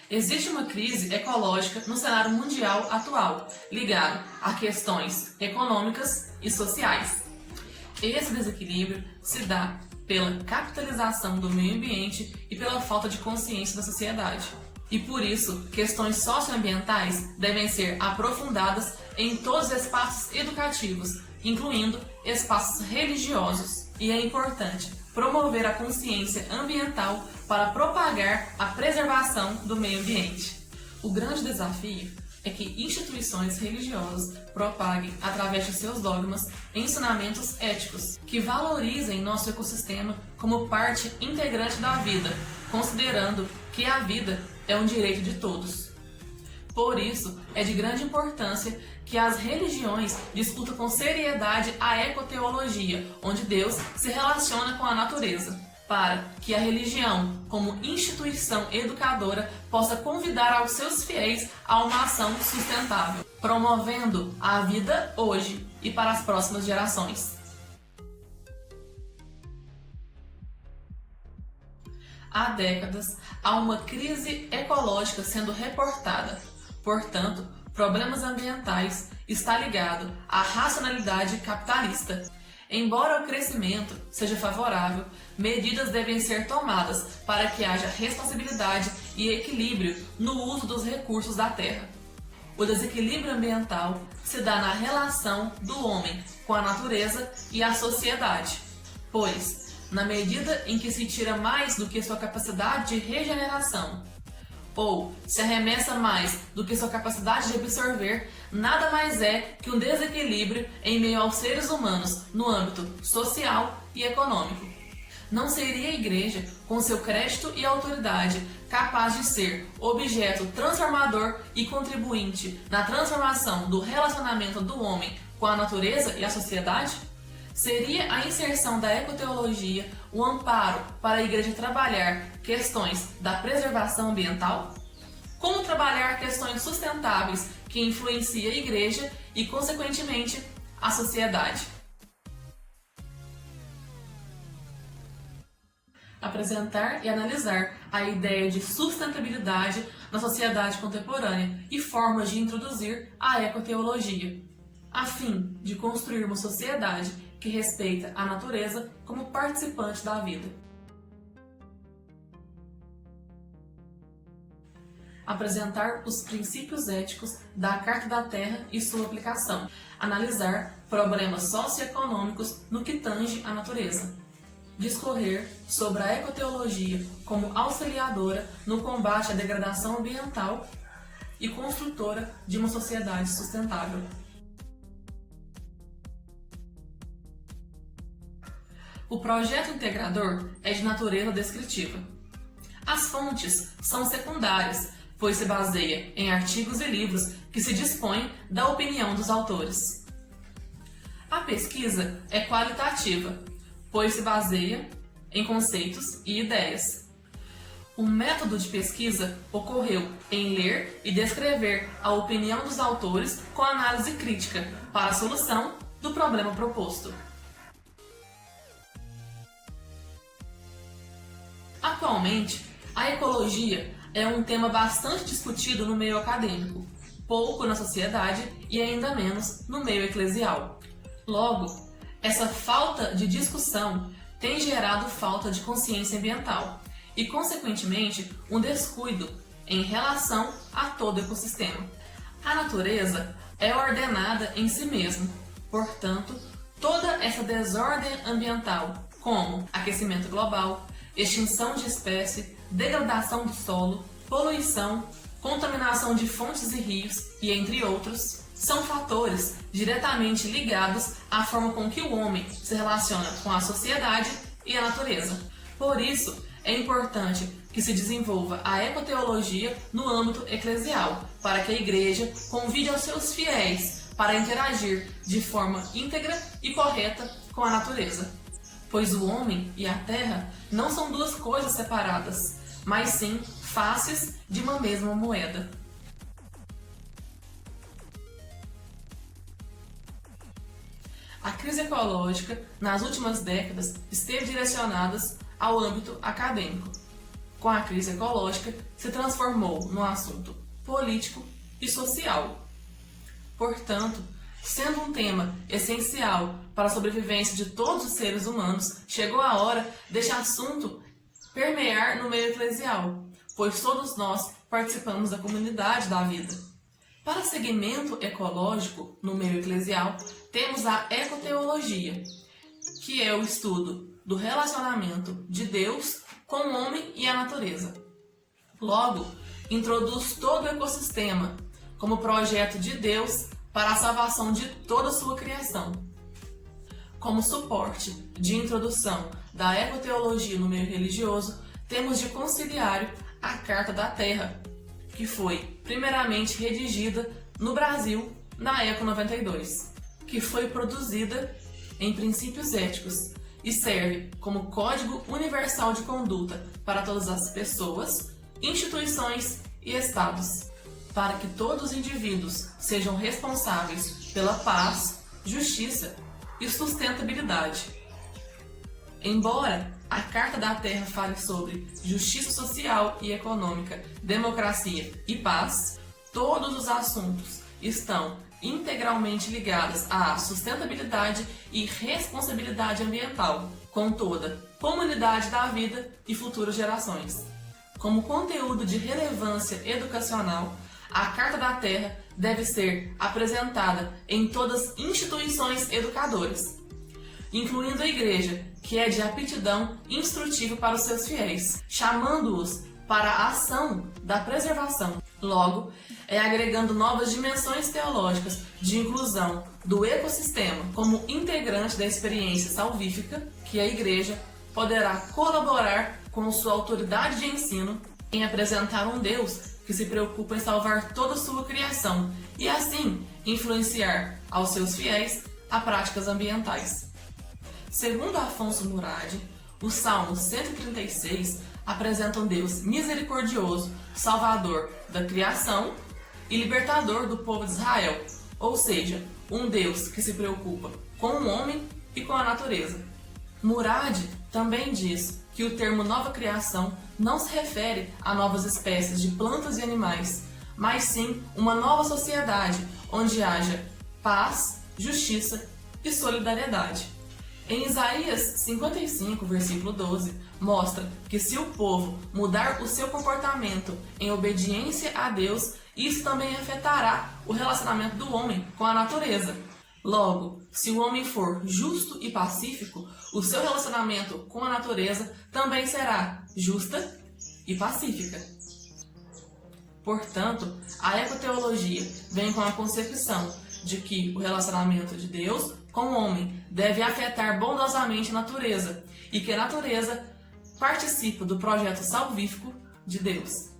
Existe uma crise ecológica no cenário mundial atual, ligado a questões econômicas e sociais. Esse desequilíbrio se dá pela capitalização do meio ambiente e pela falta de consciência da sociedade. E por isso, questões socioambientais devem ser aprofundadas em todos os espaços educativos, incluindo espaços religiosos. E é importante promover a consciência ambiental para propagar a preservação do meio ambiente. O grande desafio é que instituições religiosas propaguem, através de seus dogmas, ensinamentos éticos que valorizem nosso ecossistema como parte integrante da vida, considerando que a vida é um direito de todos. Por isso, é de grande importância que as religiões discutam com seriedade a ecoteologia, onde Deus se relaciona com a natureza, para que a religião, como instituição educadora, possa convidar aos seus fiéis a uma ação sustentável, promovendo a vida hoje e para as próximas gerações. Há décadas, há uma crise ecológica sendo reportada. Portanto, problemas ambientais está ligado à racionalidade capitalista. Embora o crescimento seja favorável, medidas devem ser tomadas para que haja responsabilidade e equilíbrio no uso dos recursos da terra. O desequilíbrio ambiental se dá na relação do homem com a natureza e a sociedade, pois, na medida em que se tira mais do que sua capacidade de regeneração, ou se arremessa mais do que sua capacidade de absorver, nada mais é que um desequilíbrio em meio aos seres humanos no âmbito social e econômico. Não seria a Igreja, com seu crédito e autoridade, capaz de ser objeto transformador e contribuinte na transformação do relacionamento do homem com a natureza e a sociedade? Seria a inserção da ecoteologia o amparo para a Igreja trabalhar questões da preservação ambiental? Como trabalhar questões sustentáveis que influenciam a Igreja e, consequentemente, a sociedade? Apresentar e analisar a ideia de sustentabilidade na sociedade contemporânea e formas de introduzir a ecoteologia, a fim de construir uma sociedade que respeita a natureza como participante da vida. Apresentar os princípios éticos da Carta da Terra e sua aplicação. Analisar problemas socioeconômicos no que tange à natureza. Discorrer sobre a ecoteologia como auxiliadora no combate à degradação ambiental e construtora de uma sociedade sustentável. O projeto integrador é de natureza descritiva. As fontes são secundárias, pois se baseia em artigos e livros que se dispõem da opinião dos autores. A pesquisa é qualitativa, pois se baseia em conceitos e ideias. O método de pesquisa ocorreu em ler e descrever a opinião dos autores com análise crítica para a solução do problema proposto. Atualmente, a ecologia é um tema bastante discutido no meio acadêmico, pouco na sociedade e ainda menos no meio eclesial. Logo, essa falta de discussão tem gerado falta de consciência ambiental e, consequentemente, um descuido em relação a todo o ecossistema. A natureza é ordenada em si mesma, portanto, toda essa desordem ambiental, como aquecimento global, extinção de espécie, degradação do solo, poluição, contaminação de fontes e rios, e entre outros, são fatores diretamente ligados à forma com que o homem se relaciona com a sociedade e a natureza. Por isso, é importante que se desenvolva a ecoteologia no âmbito eclesial, para que a Igreja convide aos seus fiéis para interagir de forma íntegra e correta com a natureza. Pois o homem e a terra não são duas coisas separadas, mas sim faces de uma mesma moeda. A crise ecológica, nas últimas décadas, esteve direcionada ao âmbito acadêmico. com a crise ecológica, se transformou num assunto político e social. Portanto, sendo um tema essencial para a sobrevivência de todos os seres humanos, chegou a hora deste assunto permear no meio eclesial, pois todos nós participamos da comunidade da vida. Para segmento ecológico no meio eclesial, temos a ecoteologia, que é o estudo do relacionamento de Deus com o homem e a natureza. Logo, introduz todo o ecossistema como projeto de Deus para a salvação de toda a sua criação. Como suporte de introdução da ecoteologia no meio religioso, temos de conciliário a Carta da Terra, que foi primeiramente redigida no Brasil na Eco 92, que foi produzida em princípios éticos e serve como código universal de conduta para todas as pessoas, instituições e estados, para que todos os indivíduos sejam responsáveis pela paz, justiça e sustentabilidade. Embora a Carta da Terra fale sobre justiça social e econômica, democracia e paz, todos os assuntos estão integralmente ligados à sustentabilidade e responsabilidade ambiental, com toda a comunidade da vida e futuras gerações. Como conteúdo de relevância educacional, a Carta da Terra deve ser apresentada em todas as instituições educadoras, incluindo a Igreja, que é de aptidão instrutiva para os seus fiéis, chamando-os para a ação da preservação. Logo, agregando novas dimensões teológicas de inclusão do ecossistema como integrante da experiência salvífica, que a Igreja poderá colaborar com sua autoridade de ensino em apresentar um Deus que se preocupa em salvar toda a sua criação e, assim, influenciar aos seus fiéis a práticas ambientais. Segundo Afonso Murad, o Salmo 136 apresenta um Deus misericordioso, salvador da criação e libertador do povo de Israel, ou seja, um Deus que se preocupa com o homem e com a natureza. Murad também diz que o termo nova criação não se refere a novas espécies de plantas e animais, mas sim uma nova sociedade onde haja paz, justiça e solidariedade. Em Isaías 55, versículo 12, mostra que se o povo mudar o seu comportamento em obediência a Deus, isso também afetará o relacionamento do homem com a natureza. Logo, se o homem for justo e pacífico, o seu relacionamento com a natureza também será justa e pacífica. Portanto, a ecoteologia vem com a concepção de que o relacionamento de Deus com o homem deve afetar bondosamente a natureza e que a natureza participa do projeto salvífico de Deus.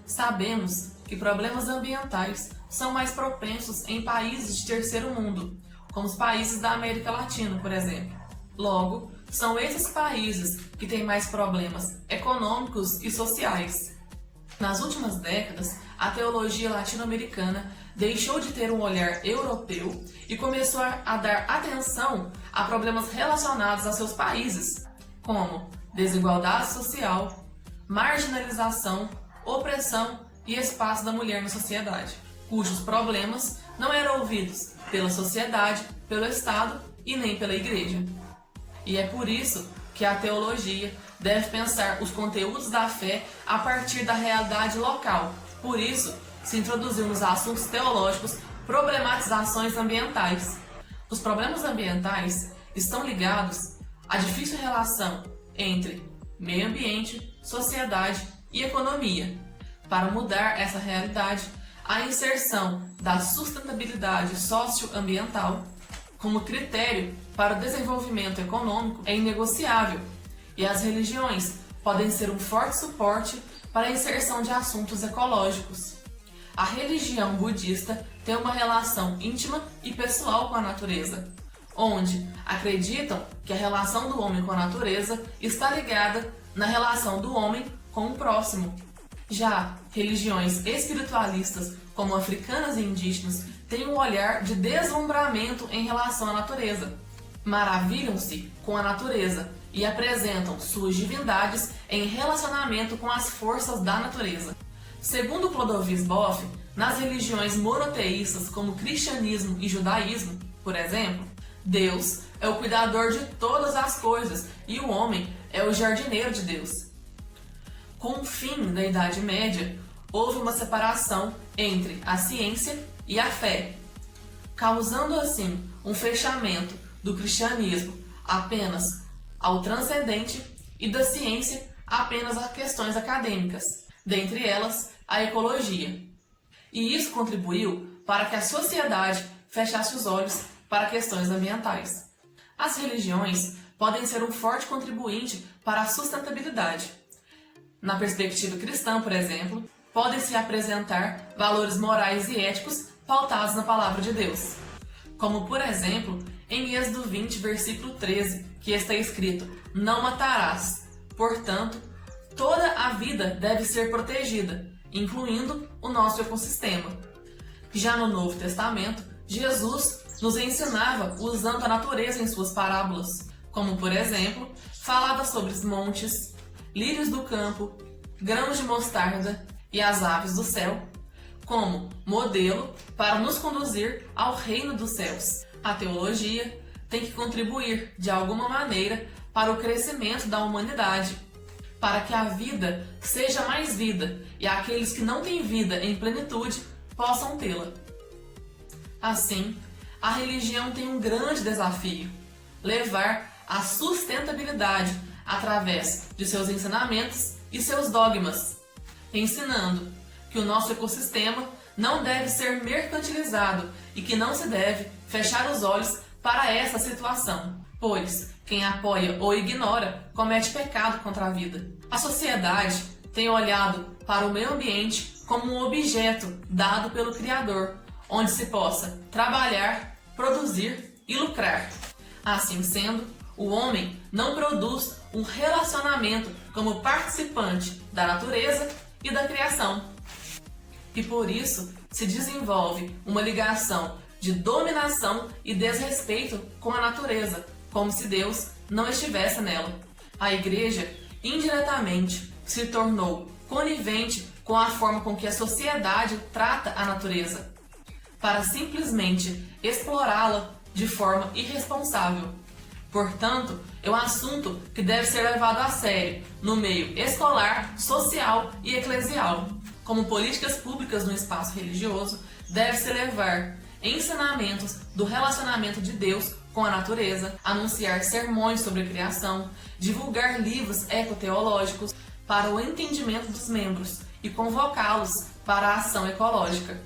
Sabemos que problemas ambientais são mais propensos em países de terceiro mundo, como os países da América Latina, por exemplo. Logo, são esses países que têm mais problemas econômicos e sociais. Nas últimas décadas, a teologia latino-americana deixou de ter um olhar europeu e começou a dar atenção a problemas relacionados a seus países, como desigualdade social, marginalização, opressão e espaço da mulher na sociedade, cujos problemas não eram ouvidos pela sociedade, pelo Estado e nem pela Igreja. E é por isso que a teologia deve pensar os conteúdos da fé a partir da realidade local. Por isso, se introduziu nos assuntos teológicos problematizações ambientais. Os problemas ambientais estão ligados à difícil relação entre meio ambiente, sociedade e economia. Para mudar essa realidade, a inserção da sustentabilidade socioambiental como critério para o desenvolvimento econômico é inegociável, e as religiões podem ser um forte suporte para a inserção de assuntos ecológicos. A religião budista tem uma relação íntima e pessoal com a natureza, onde acreditam que a relação do homem com a natureza está ligada na relação do homem com o próximo. Já religiões espiritualistas, como africanas e indígenas, têm um olhar de deslumbramento em relação à natureza. Maravilham-se com a natureza e apresentam suas divindades em relacionamento com as forças da natureza. Segundo Clodovis Boff, nas religiões monoteístas como cristianismo e judaísmo, por exemplo, Deus é o cuidador de todas as coisas e o homem é o jardineiro de Deus. Com o fim da Idade Média, houve uma separação entre a ciência e a fé, causando assim um fechamento do cristianismo apenas ao transcendente e da ciência apenas a questões acadêmicas, dentre elas a ecologia. E isso contribuiu para que a sociedade fechasse os olhos para questões ambientais. As religiões podem ser um forte contribuinte para a sustentabilidade. Na perspectiva cristã, por exemplo, podem se apresentar valores morais e éticos pautados na palavra de Deus. Como, por exemplo, em Êxodo 20, versículo 13, que está escrito: "Não matarás". Portanto, toda a vida deve ser protegida, incluindo o nosso ecossistema. Já no Novo Testamento, Jesus nos ensinava usando a natureza em suas parábolas, como, por exemplo, falava sobre os montes, lírios do campo, grãos de mostarda e as aves do céu, como modelo para nos conduzir ao reino dos céus. A teologia tem que contribuir, de alguma maneira, para o crescimento da humanidade, para que a vida seja mais vida e aqueles que não têm vida em plenitude possam tê-la. Assim, a religião tem um grande desafio: levar a sustentabilidade através de seus ensinamentos e seus dogmas, ensinando que o nosso ecossistema não deve ser mercantilizado e que não se deve fechar os olhos para essa situação, pois quem apoia ou ignora comete pecado contra a vida. A sociedade tem olhado para o meio ambiente como um objeto dado pelo Criador, onde se possa trabalhar, produzir e lucrar. Assim sendo, o homem não produz um relacionamento como participante da natureza e da criação. E por isso se desenvolve uma ligação de dominação e desrespeito com a natureza, como se Deus não estivesse nela. A Igreja, indiretamente, se tornou conivente com a forma com que a sociedade trata a natureza, para simplesmente explorá-la de forma irresponsável. Portanto, é um assunto que deve ser levado a sério no meio escolar, social e eclesial. Como políticas públicas no espaço religioso, deve-se levar ensinamentos do relacionamento de Deus com a natureza, anunciar sermões sobre a criação, divulgar livros ecoteológicos para o entendimento dos membros e convocá-los para a ação ecológica.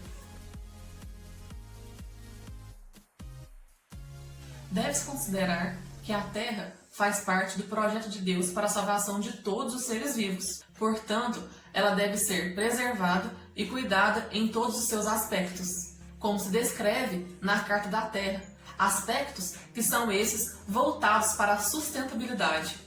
Deve-se considerar que a Terra faz parte do projeto de Deus para a salvação de todos os seres vivos. Portanto, ela deve ser preservada e cuidada em todos os seus aspectos, como se descreve na Carta da Terra, aspectos que são esses voltados para a sustentabilidade,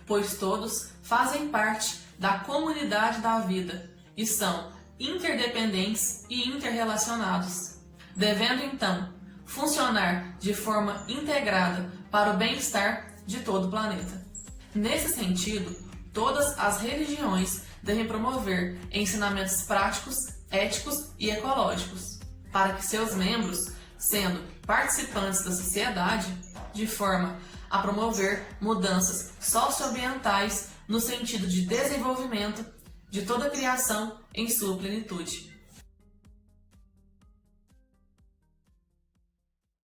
pois todos fazem parte da comunidade da vida e são interdependentes e interrelacionados, devendo então funcionar de forma integrada para o bem-estar de todo o planeta. Nesse sentido, todas as religiões devem promover ensinamentos práticos, éticos e ecológicos, para que seus membros, sendo participantes da sociedade, de forma a promover mudanças socioambientais no sentido de desenvolvimento de toda a criação em sua plenitude.